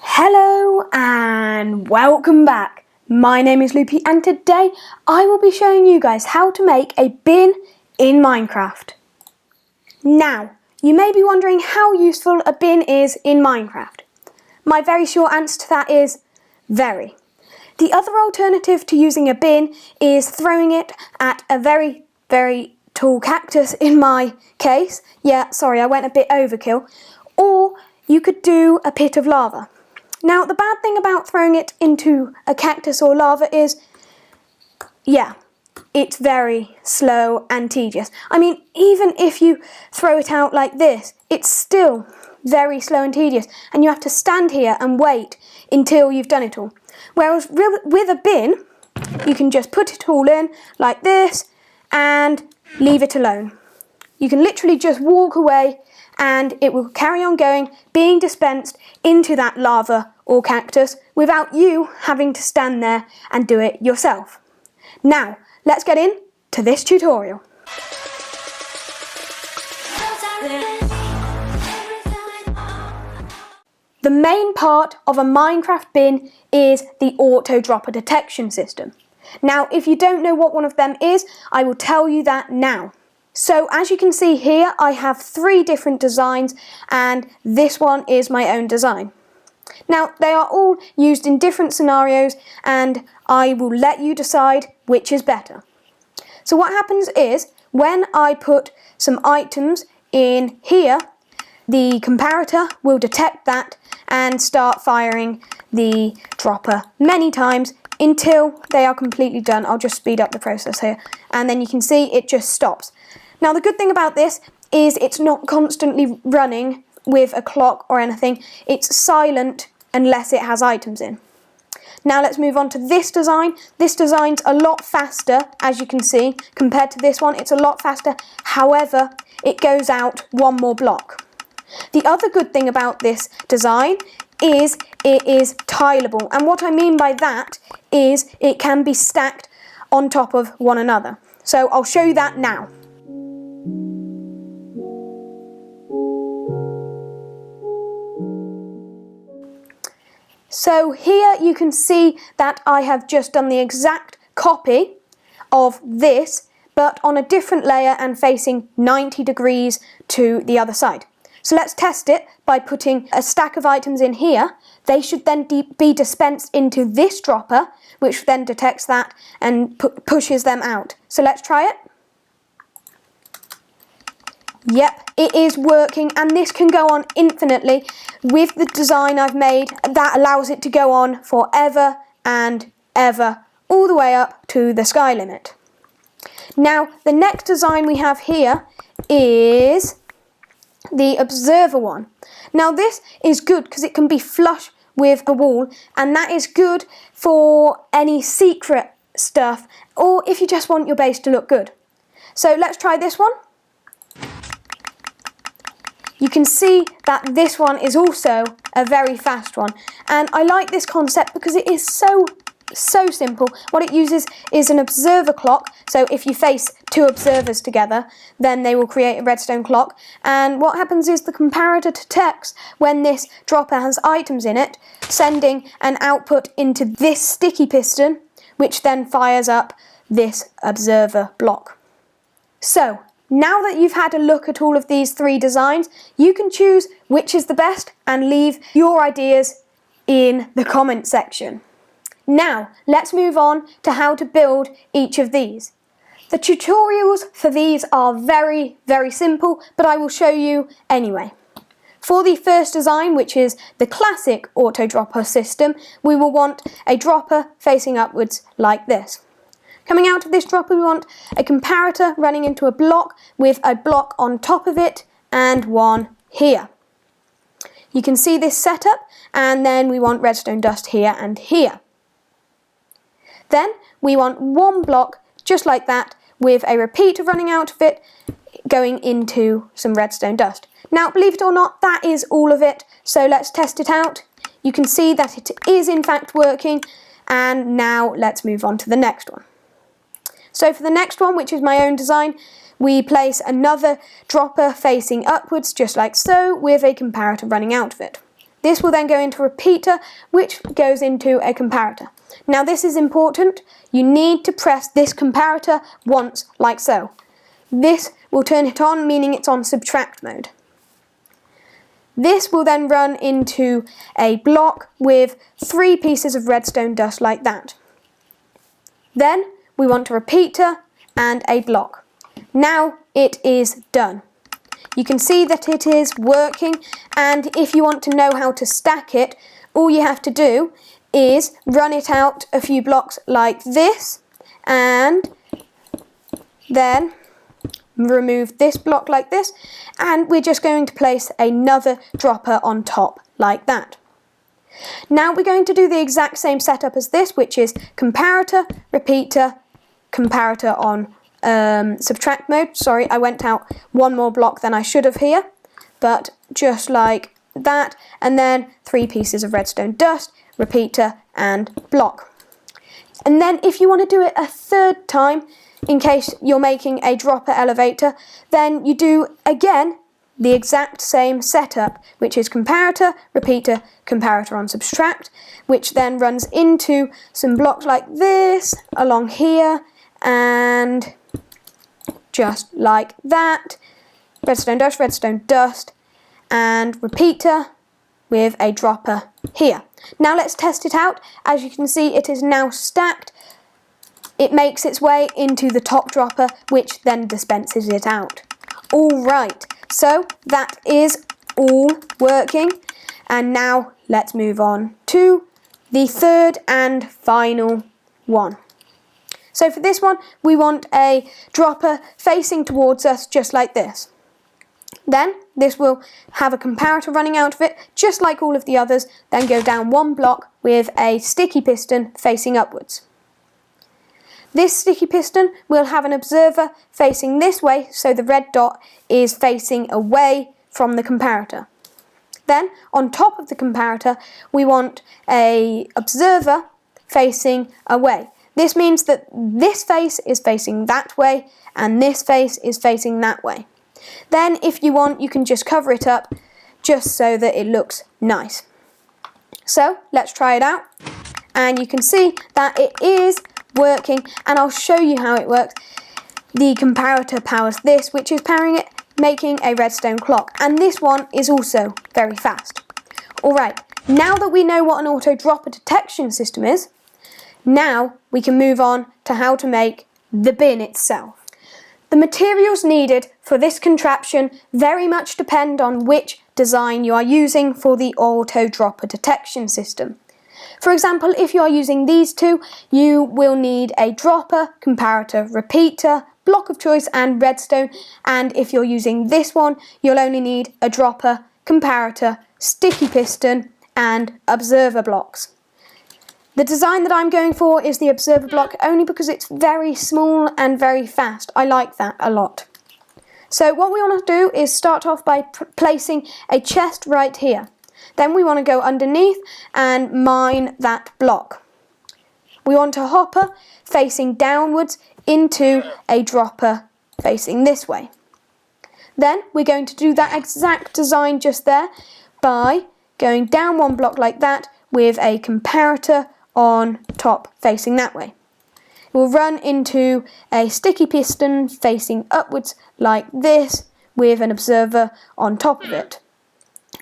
Hello and welcome back. My name is Loopy and today I will be showing you guys how to make a bin in Minecraft. Now, you may be wondering how useful a bin is in Minecraft. My very short answer to that is very. The other alternative to using a bin is throwing it at a very tall cactus in my case. Yeah, sorry, I went a bit overkill. Or you could do a pit of lava. Now, the bad thing about throwing it into a cactus or lava is, yeah, it's very slow and tedious. I mean, even if you throw it out like this, it's still very slow and tedious, and you have to stand here and wait until you've done it all. Whereas with a bin, you can just put it all in like this and leave it alone. You can literally just walk away and it will carry on going, being dispensed into that lava or cactus without you having to stand there and do it yourself. Now, let's get into this tutorial. The main part of a Minecraft bin is the auto dropper detection system. Now, if you don't know what one of them is, I will tell you that now. So as you can see here, I have 3 different designs and this one is my own design. Now, they are all used in different scenarios and I will let you decide which is better. So what happens is, when I put some items in here, the comparator will detect that and start firing the dropper many times until they are completely done. I'll just speed up the process here and then you can see it just stops. Now, the good thing about this is it's not constantly running with a clock or anything. It's silent unless it has items in. Now let's move on to this design. This design's a lot faster, as you can see, compared to this one. It's a lot faster. However, it goes out one more block. The other good thing about this design is it is tileable. And what I mean by that is it can be stacked on top of one another. So I'll show you that now. So here you can see that I have just done the exact copy of this, but on a different layer and facing 90 degrees to the other side. So let's test it by putting a stack of items in here. They should then be dispensed into this dropper, which then detects that and pushes them out. So let's try it. Yep, it is working, and this can go on infinitely with the design I've made that allows it to go on forever and ever, all the way up to the sky limit. Now, the next design we have here is the observer one. Now, this is good because it can be flush with a wall, and that is good for any secret stuff or if you just want your base to look good. So let's try this one. You can see that this one is also a very fast one, and I like this concept because it is so simple. What it uses is an observer clock, so if you face 2 observers together, then they will create a redstone clock, and what happens is the comparator detects when this dropper has items in it, sending an output into this sticky piston, which then fires up this observer block. So, now that you've had a look at all of these 3 designs, you can choose which is the best and leave your ideas in the comment section. Now, let's move on to how to build each of these. The tutorials for these are very simple, but I will show you anyway. For the first design, which is the classic auto dropper system, we will want a dropper facing upwards like this. Coming out of this dropper, we want a comparator running into a block with a block on top of it and one here. You can see this setup, and then we want redstone dust here and here. Then we want one block just like that with a repeater running out of it going into some redstone dust. Now, believe it or not, that is all of it. So let's test it out. You can see that it is in fact working, and now let's move on to the next one. So for the next one, which is my own design, we place another dropper facing upwards, just like so, with a comparator running out of it. This will then go into a repeater, which goes into a comparator. Now this is important. You need to press this comparator once, like so. This will turn it on, meaning it's on subtract mode. This will then run into a block with 3 pieces of redstone dust like that. Then we want a repeater and a block. Now it is done. You can see that it is working, and if you want to know how to stack it, all you have to do is run it out a few blocks like this, and then remove this block like this, and we're just going to place another dropper on top like that. Now we're going to do the exact same setup as this, which is comparator, repeater, comparator on subtract mode. Sorry, I went out one more block than I should have here, but just like that, and then 3 pieces of redstone dust, repeater and block. And then if you want to do it a third time, in case you're making a dropper elevator, then you do again the exact same setup, which is comparator, repeater, comparator on subtract, which then runs into some blocks like this along here, and just like that, redstone dust, and repeater with a dropper here. Now let's test it out. As you can see, it is now stacked. It makes its way into the top dropper, which then dispenses it out. All right, so that is all working. And now let's move on to the third and final one. So for this one, we want a dropper facing towards us just like this. Then this will have a comparator running out of it, just like all of the others, then go down 1 block with a sticky piston facing upwards. This sticky piston will have an observer facing this way, so the red dot is facing away from the comparator. Then, on top of the comparator, we want an observer facing away. This means that this face is facing that way, and this face is facing that way. Then, if you want, you can just cover it up, just so that it looks nice. So, let's try it out, and you can see that it is working, and I'll show you how it works. The comparator powers this, which is powering it, making a redstone clock, and this one is also very fast. Alright, now that we know what an auto dropper detection system is, now we can move on to how to make the bin itself. The materials needed for this contraption very much depend on which design you are using for the auto dropper detection system. For example, if you are using these two, you will need a dropper, comparator, repeater, block of choice and redstone, and if you're using this one, you'll only need a dropper, comparator, sticky piston and observer blocks. The design that I'm going for is the observer block only because it's very small and very fast. I like that a lot. So what we want to do is start off by placing a chest right here. Then we want to go underneath and mine that block. We want a hopper facing downwards into a dropper facing this way. Then we're going to do that exact design just there by going down 1 block like that with a comparator on top facing that way. We'll run into a sticky piston facing upwards like this with an observer on top of it.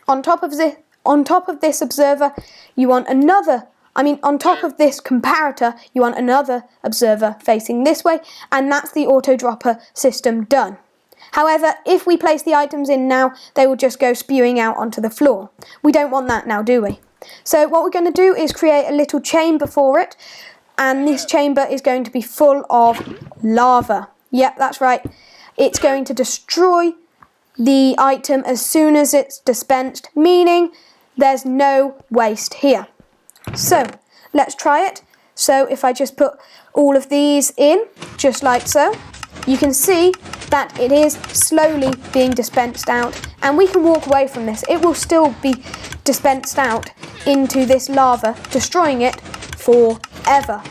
On top of this observer, you want on top of this comparator, you want another observer facing this way, and that's the auto dropper system done. However, if we place the items in now, they will just go spewing out onto the floor. We don't want that now, do we? So what we're going to do is create a little chamber for it, and this chamber is going to be full of lava. Yep, that's right. It's going to destroy the item as soon as it's dispensed, meaning there's no waste here. So let's try it. So if I just put all of these in, just like so, you can see that it is slowly being dispensed out, and we can walk away from this. It will still be dispensed out into this lava, destroying it forever.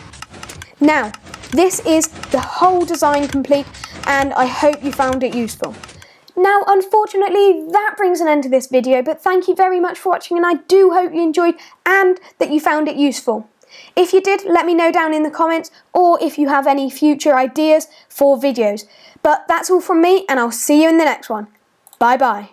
Now, this is the whole design complete, and I hope you found it useful. Now, unfortunately, that brings an end to this video, but thank you very much for watching, and I do hope you enjoyed and that you found it useful. If you did, let me know down in the comments, or if you have any future ideas for videos. But that's all from me, and I'll see you in the next one. Bye bye.